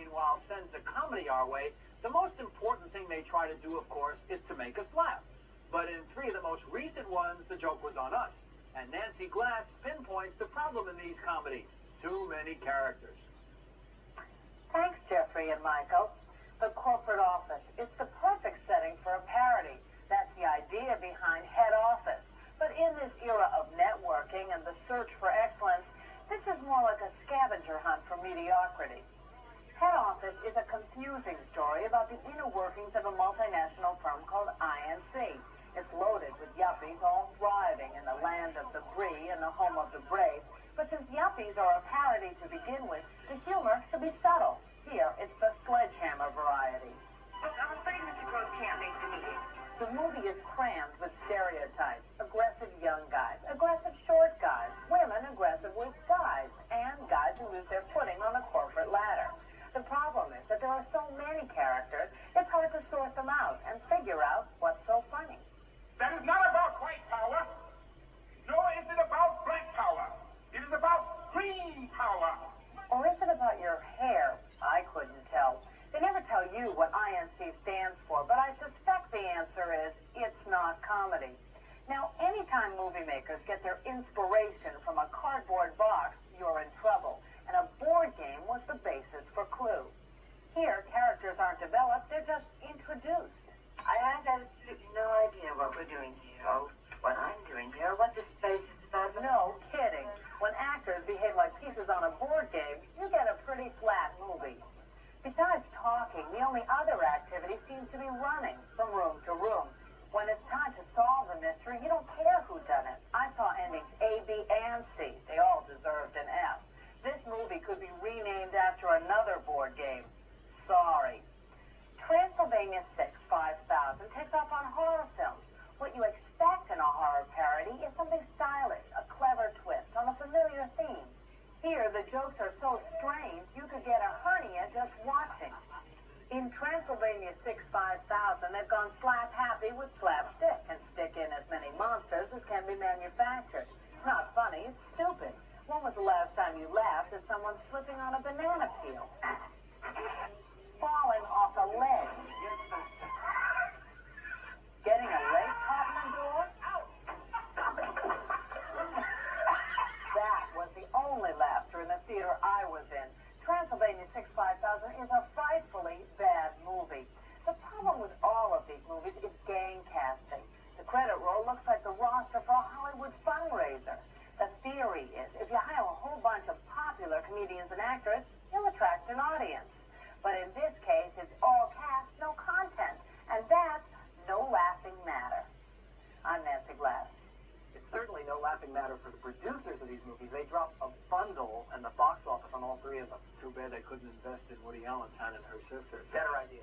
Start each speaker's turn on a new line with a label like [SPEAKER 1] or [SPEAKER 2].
[SPEAKER 1] meanwhile, sends a comedy our way, the most important thing they try to do, of course, is to make us laugh. But in 3 of the most recent ones, the joke was on us. And Nancy Glass pinpoints the problem in these comedies. Too many characters.
[SPEAKER 2] Thanks, Jeffrey and Michael. The corporate office. It's the perfect setting for a parody. That's the idea behind Head Office. But in this era of networking and the search for excellence, this is more like a scavenger hunt for mediocrity. Head Office is a confusing story about the inner workings of a multinational firm called INC. It's loaded with yuppies all thriving in the land of the free and the home of the brave. But since yuppies are a parody to begin with, the humor should be subtle. Here, it's the sledgehammer variety.
[SPEAKER 3] Look, I'm afraid Mr. Gross can't make the meeting.
[SPEAKER 2] The movie is crammed with stereotypes. Aggressive young guys, aggressive short guys, women aggressive with guys, and guys who lose their footing on the corporate ladder. The problem is that there are so many characters, it's hard to sort them out and figure out what's so funny.
[SPEAKER 4] That is not about white power, nor is it about black power. It is about green power.
[SPEAKER 2] Or is it about your hair? I couldn't tell. They never tell you what INC stands for, but I suspect the answer is it's not comedy. Now, anytime movie makers get their inspiration from a cardboard box, you're in trouble. And a board game was the basis for Clue. Here, characters aren't developed, they're just introduced.
[SPEAKER 3] I have absolutely no idea what we're doing here, or what I'm doing here, or what this space is about.
[SPEAKER 2] No kidding. When actors behave like pieces on a board game, you get a pretty flat movie. Besides talking, the only other activity seems to be running from room to room. When it's time to solve the mystery, you don't care who done it. I saw endings A, B, and C. They all deserved an F. This movie could be renamed after another board game. Sorry. Transylvania 6, 5000 takes off on horror films. What you expect in a horror parody is something stylish, a clever twist on a familiar theme. Here, the jokes are so strange, you could get a hernia just watching. In Transylvania 6, 5000, they've gone slap happy with slapstick and stick in as many monsters as can be manufactured. It's not funny, it's stupid. When was the last time you laughed at someone slipping on a banana peel? Falling off a ledge. Getting a leg caught in the door? That was the only laughter in the theater I was in. Transylvania 6, 5000 is a frightfully bad movie. The problem with all of these movies is gang casting. The credit roll looks like the roster for a Hollywood fundraiser. The theory is if you hire a whole bunch of popular comedians and actors, you'll attract an audience. But in this case, it's all cast, no content. And that's no laughing matter. I'm Nancy Glass.
[SPEAKER 1] It's certainly no laughing matter for the producers of these movies. They dropped a bundle and the box office on all 3 of them. Too bad they couldn't invest in Woody Allen's hand and her sister. Better idea.